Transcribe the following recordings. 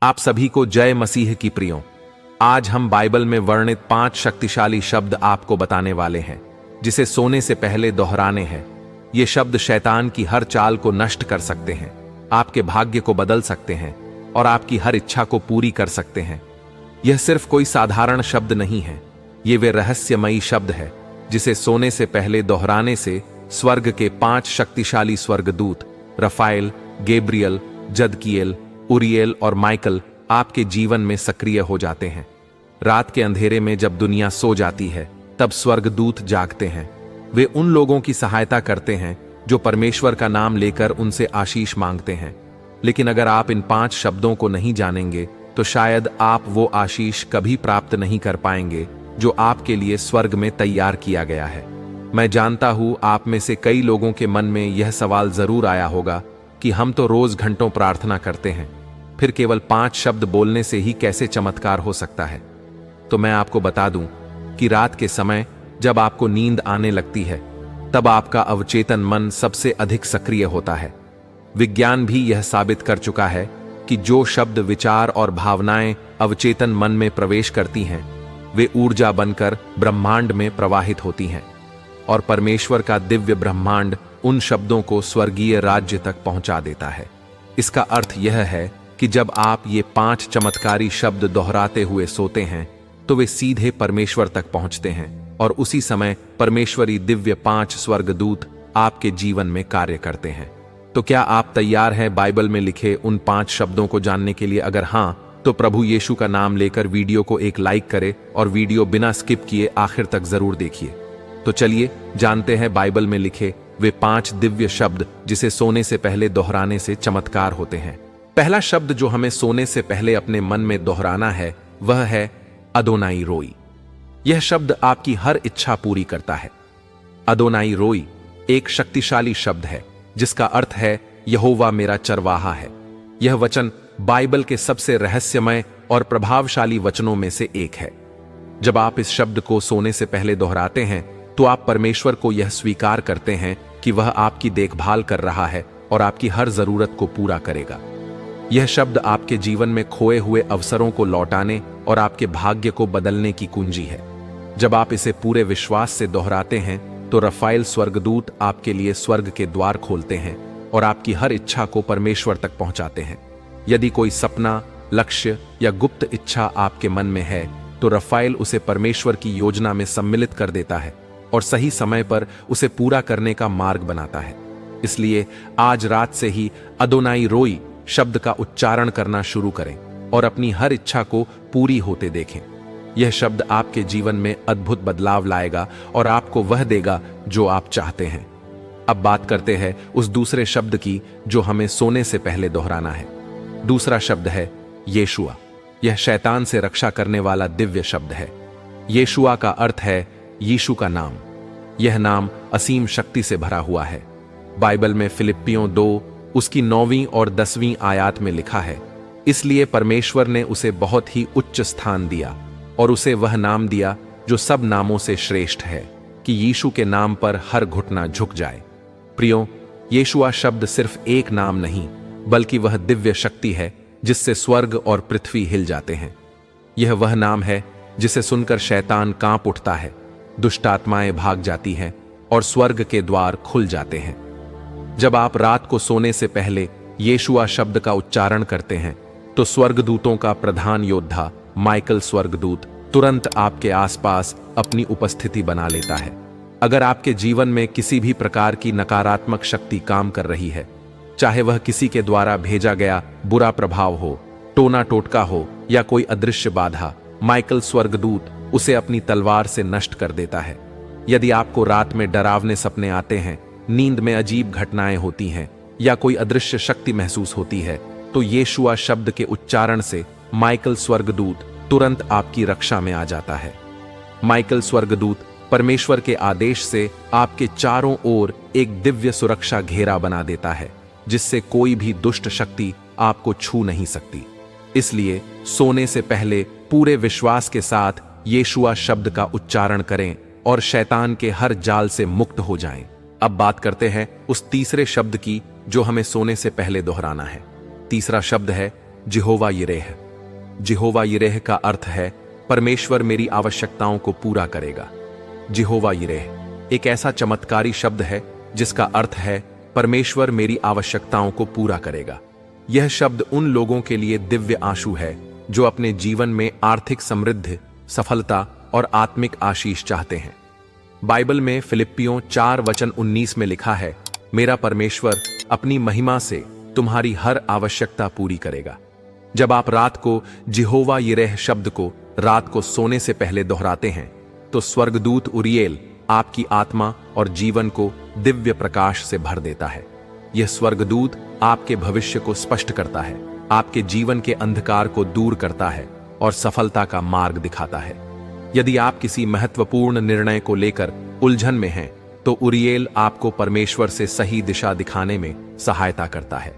आप सभी को जय मसीह की प्रियों। आज हम बाइबल में वर्णित 5 शक्तिशाली शब्द आपको बताने वाले हैं जिसे सोने से पहले दोहराने हैं। ये शब्द शैतान की हर चाल को नष्ट कर सकते हैं, आपके भाग्य को बदल सकते हैं और आपकी हर इच्छा को पूरी कर सकते हैं। यह सिर्फ कोई साधारण शब्द नहीं है, ये वे रहस्यमयी शब्द है जिसे सोने से पहले दोहराने से स्वर्ग के 5 शक्तिशाली स्वर्गदूत रफाएल, गैब्रियल, जदकिएल, उरिएल और माइकल आपके जीवन में सक्रिय हो जाते हैं। रात के अंधेरे में जब दुनिया सो जाती है तब स्वर्गदूत जागते हैं। वे उन लोगों की सहायता करते हैं जो परमेश्वर का नाम लेकर उनसे आशीष मांगते हैं। लेकिन अगर आप इन 5 शब्दों को नहीं जानेंगे तो शायद आप वो आशीष कभी प्राप्त नहीं कर पाएंगे जो आपके लिए स्वर्ग में तैयार किया गया है। मैं जानता हूं आप में से कई लोगों के मन में यह सवाल जरूर आया होगा कि हम तो रोज घंटों प्रार्थना करते हैं, फिर केवल 5 शब्द बोलने से ही कैसे चमत्कार हो सकता है। तो मैं आपको बता दूं कि रात के समय जब आपको नींद आने लगती है तब आपका अवचेतन मन सबसे अधिक सक्रिय होता है। विज्ञान भी यह साबित कर चुका है कि जो शब्द, विचार और भावनाएं अवचेतन मन में प्रवेश करती हैं वे ऊर्जा बनकर ब्रह्मांड में प्रवाहित होती हैं और परमेश्वर का दिव्य ब्रह्मांड उन शब्दों को स्वर्गीय राज्य तक पहुंचा देता है। इसका अर्थ यह है कि जब आप ये 5 चमत्कारी शब्द दोहराते हुए सोते हैं तो वे सीधे परमेश्वर तक पहुंचते हैं और उसी समय परमेश्वरी दिव्य 5 स्वर्गदूत आपके जीवन में कार्य करते हैं। तो क्या आप तैयार हैं बाइबल में लिखे उन 5 शब्दों को जानने के लिए? अगर हां, तो प्रभु यीशु का नाम लेकर वीडियो को एक लाइक करें और वीडियो बिना स्किप किए आखिर तक जरूर देखिए। तो चलिए जानते हैं बाइबल में लिखे वे 5 दिव्य शब्द जिसे सोने से पहले दोहराने से चमत्कार होते हैं। पहला शब्द जो हमें सोने से पहले अपने मन में दोहराना है वह है अदोनाई रोई। यह शब्द आपकी हर इच्छा पूरी करता है। अदोनाई रोई एक शक्तिशाली शब्द है जिसका अर्थ है यहोवा मेरा चरवाहा है। यह वचन बाइबल के सबसे रहस्यमय और प्रभावशाली वचनों में से एक है। जब आप इस शब्द को सोने से पहले दोहराते हैं तो आप परमेश्वर को यह स्वीकार करते हैं कि वह आपकी देखभाल कर रहा है और आपकी हर जरूरत को पूरा करेगा। यह शब्द आपके जीवन में खोए हुए अवसरों को लौटाने और आपके भाग्य को बदलने की कुंजी है। जब आप इसे पूरे विश्वास से दोहराते हैं तो रफाएल स्वर्गदूत आपके लिए स्वर्ग के द्वार खोलते हैं और आपकी हर इच्छा को परमेश्वर तक पहुंचाते हैं। यदि कोई सपना, लक्ष्य या गुप्त इच्छा आपके मन में है तो रफाएल उसे परमेश्वर की योजना में सम्मिलित कर देता है और सही समय पर उसे पूरा करने का मार्ग बनाता है। इसलिए आज रात से ही अदोनाई रोई शब्द का उच्चारण करना शुरू करें और अपनी हर इच्छा को पूरी होते देखें। यह शब्द आपके जीवन में अद्भुत बदलाव लाएगा और आपको वह देगा जो आप चाहते हैं। अब बात करते हैं उस दूसरे शब्द की जो हमें सोने से पहले दोहराना है। दूसरा शब्द है येशुआ। यह शैतान से रक्षा करने वाला दिव्य शब्द है। येशुआ का अर्थ है यीशु का नाम। यह नाम असीम शक्ति से भरा हुआ है। बाइबल में फिलिप्पियों 2 उसकी 9वीं और 10वीं आयत में लिखा है, इसलिए परमेश्वर ने उसे बहुत ही उच्च स्थान दिया और उसे वह नाम दिया जो सब नामों से श्रेष्ठ है, कि यीशु के नाम पर हर घुटना झुक जाए। प्रियो, येशुआ शब्द सिर्फ एक नाम नहीं बल्कि वह दिव्य शक्ति है जिससे स्वर्ग और पृथ्वी हिल जाते हैं। यह वह नाम है जिसे सुनकर शैतान कांप उठता है, दुष्ट आत्माएं भाग जाती हैं और स्वर्ग के द्वार खुल जाते हैं। जब आप रात को सोने से पहले येशुआ शब्द का उच्चारण करते हैं तो स्वर्गदूतों का प्रधान योद्धा माइकल स्वर्गदूत तुरंत आपके आसपास अपनी उपस्थिति बना लेता है। अगर आपके जीवन में किसी भी प्रकार की नकारात्मक शक्ति काम कर रही है, चाहे वह किसी के द्वारा भेजा गया बुरा प्रभाव हो, टोना टोटका हो या कोई अदृश्य बाधा, माइकल स्वर्गदूत उसे अपनी तलवार से नष्ट कर देता है। यदि आपको रात में डरावने सपने आते हैं, नींद में अजीब घटनाएं होती हैं या कोई अदृश्य शक्ति महसूस होती है तो येशुआ शब्द के उच्चारण से माइकल स्वर्गदूत तुरंत आपकी रक्षा में आ जाता है। माइकल स्वर्गदूत परमेश्वर के आदेश से आपके चारों ओर एक दिव्य सुरक्षा घेरा बना देता है जिससे कोई भी दुष्ट शक्ति आपको छू नहीं सकती। इसलिए सोने से पहले पूरे विश्वास के साथ येशुआ शब्द का उच्चारण करें और शैतान के हर जाल से मुक्त हो जाएं। अब बात करते हैं उस तीसरे शब्द की जो हमें सोने से पहले दोहराना है। तीसरा शब्द है जिहोवा यिरेह। जिहोवा यिरेह का अर्थ है परमेश्वर मेरी आवश्यकताओं को पूरा करेगा। जिहोवा यिरेह एक ऐसा चमत्कारी शब्द है जिसका अर्थ है परमेश्वर मेरी आवश्यकताओं को पूरा करेगा। यह शब्द उन लोगों के लिए दिव्य आंसू है जो अपने जीवन में आर्थिक समृद्धि, सफलता और आत्मिक आशीष चाहते हैं। बाइबल में फिलिप्पियों 4:19 में लिखा है, मेरा परमेश्वर अपनी महिमा से तुम्हारी हर आवश्यकता पूरी करेगा। जब आप रात को जिहोवा यिरेह शब्द को रात को सोने से पहले दोहराते हैं तो स्वर्गदूत उरिएल आपकी आत्मा और जीवन को दिव्य प्रकाश से भर देता है। यह स्वर्गदूत आपके भविष्य को स्पष्ट करता है, आपके जीवन के अंधकार को दूर करता है और सफलता का मार्ग दिखाता है। यदि आप किसी महत्वपूर्ण निर्णय को लेकर उलझन में हैं तो उरिएल आपको परमेश्वर से सही दिशा दिखाने में सहायता करता है।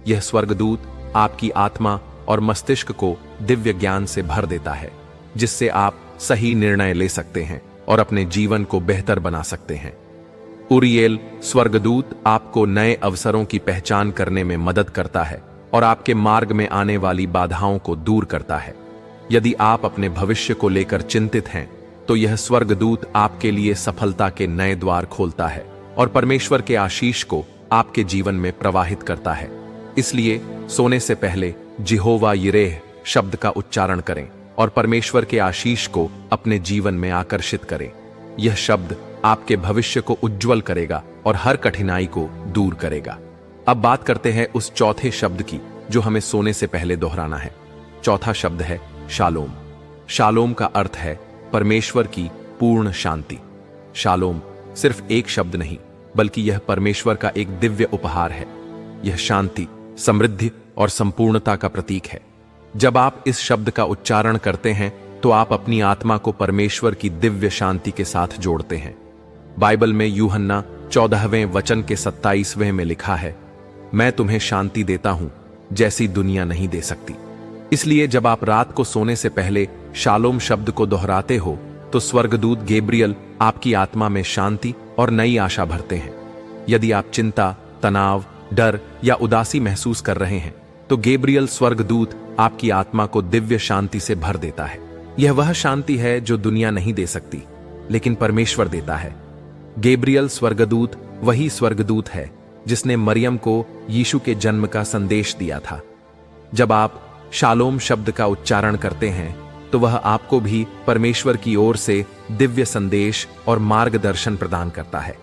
यह स्वर्गदूत आपकी आत्मा और मस्तिष्क को दिव्य ज्ञान से भर देता है, जिससे आप सही निर्णय ले सकते हैं और अपने जीवन को बेहतर बना सकते हैं। उरिएल स्वर्गदूत आपको नए अवसरों की पहचान करने में मदद करता है और आपके मार्ग में आने वाली बाधाओं को दूर करता है। यदि आप अपने भविष्य को लेकर चिंतित हैं तो यह स्वर्गदूत आपके लिए सफलता के नए द्वार खोलता है और परमेश्वर के आशीष को आपके जीवन में प्रवाहित करता है। इसलिए सोने से पहले जिहोवा यिरेह शब्द का उच्चारण करें और परमेश्वर के आशीष को अपने जीवन में आकर्षित करें। यह शब्द आपके भविष्य को उज्जवल करेगा और हर कठिनाई को दूर करेगा। अब बात करते हैं उस चौथे शब्द की जो हमें सोने से पहले दोहराना है। चौथा शब्द है शालोम। शालोम का अर्थ है परमेश्वर की पूर्ण शांति। शालोम सिर्फ एक शब्द नहीं, बल्कि यह परमेश्वर का एक दिव्य उपहार है। यह शांति, समृद्धि और संपूर्णता का प्रतीक है। जब आप इस शब्द का उच्चारण करते हैं तो आप अपनी आत्मा को परमेश्वर की दिव्य शांति के साथ जोड़ते हैं। बाइबल में यूहन्ना 14वें वचन के 27वें में लिखा है, मैं तुम्हें शांति देता हूं जैसी दुनिया नहीं दे सकती। इसलिए जब आप रात को सोने से पहले शालोम शब्द को दोहराते हो तो स्वर्गदूत गैब्रियल आपकी आत्मा में शांति और नई आशा भरते हैं। यदि आप चिंता, तनाव, डर या उदासी महसूस कर रहे हैं तो गैब्रियल स्वर्गदूत आपकी आत्मा को दिव्य शांति से भर देता है। यह वह शांति है जो दुनिया नहीं दे सकती, लेकिन परमेश्वर देता है। गैब्रियल स्वर्गदूत वही स्वर्गदूत है जिसने मरियम को यीशु के जन्म का संदेश दिया था। जब आप शालोम शब्द का उच्चारण करते हैं तो वह आपको भी परमेश्वर की ओर से दिव्य संदेश और मार्गदर्शन प्रदान करता है।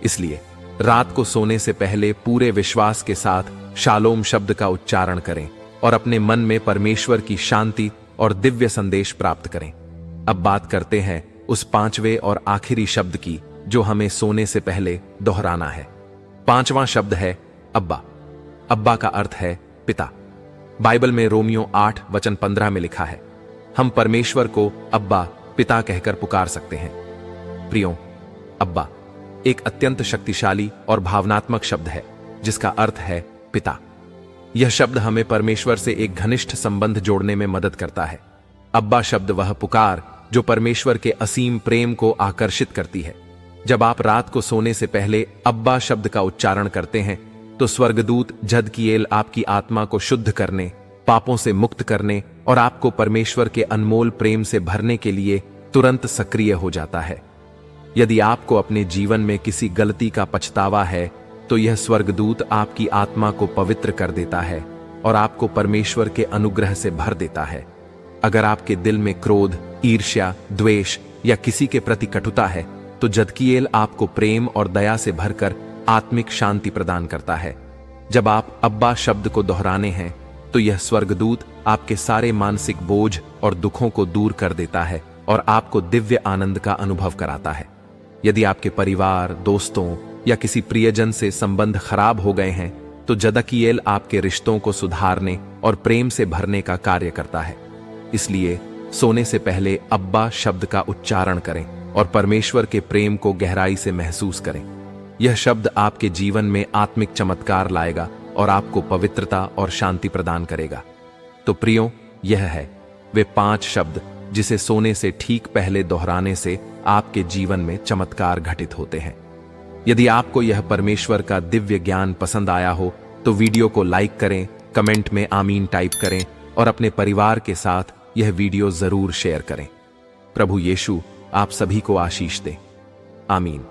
इसलिए रात को सोने से पहले पूरे विश्वास के साथ शालोम शब्द का उच्चारण करें और अपने मन में परमेश्वर की शांति और दिव्य संदेश प्राप्त करें। अब बात करते हैं उस पांचवें और आखिरी शब्द की जो हमें सोने से पहले दोहराना है। पांचवां शब्द है अब्बा। अब्बा का अर्थ है पिता। बाइबल में रोमियो 8:15 में लिखा है, हम परमेश्वर को अब्बा, पिता कहकर पुकार सकते हैं। प्रियो, अब्बा एक अत्यंत शक्तिशाली और भावनात्मक शब्द है जिसका अर्थ है पिता। यह शब्द हमें परमेश्वर से एक घनिष्ठ संबंध जोड़ने में मदद करता है। अब्बा शब्द वह पुकार जो परमेश्वर के असीम प्रेम को आकर्षित करती है। जब आप रात को सोने से पहले अब्बा शब्द का उच्चारण करते हैं तो स्वर्गदूत जदकिएल आपकी आत्मा को शुद्ध करने, पापों से मुक्त करने और आपको परमेश्वर के अनमोल प्रेम से भरने के लिए तुरंत सक्रिय हो जाता है। यदि आपको अपने जीवन में किसी गलती का पछतावा है तो यह स्वर्गदूत आपकी आत्मा को पवित्र कर देता है और आपको परमेश्वर के अनुग्रह से भर देता है। अगर आपके दिल में क्रोध, ईर्ष्या, द्वेष या किसी के प्रति कटुता है तो जदकिएल आपको प्रेम और दया से भरकर आत्मिक शांति प्रदान करता है। जब आप अब्बा शब्द को दोहराने हैं तो यह स्वर्गदूत आपके सारे मानसिक बोझ और दुखों को दूर कर देता है और आपको दिव्य आनंद का अनुभव कराता है। यदि आपके परिवार, दोस्तों या किसी प्रियजन से संबंध खराब हो गए हैं तो जदकिएल आपके रिश्तों को सुधारने और प्रेम से भरने का कार्य करता है। इसलिए सोने से पहले अब्बा शब्द का उच्चारण करें और परमेश्वर के प्रेम को गहराई से महसूस करें। यह शब्द आपके जीवन में आत्मिक चमत्कार लाएगा और आपको पवित्रता और शांति प्रदान करेगा। तो प्रियो, यह है वे 5 शब्द जिसे सोने से ठीक पहले दोहराने से आपके जीवन में चमत्कार घटित होते हैं। यदि आपको यह परमेश्वर का दिव्य ज्ञान पसंद आया हो तो वीडियो को लाइक करें, कमेंट में आमीन टाइप करें और अपने परिवार के साथ यह वीडियो जरूर शेयर करें। प्रभु यीशु आप सभी को आशीष दे। आमीन।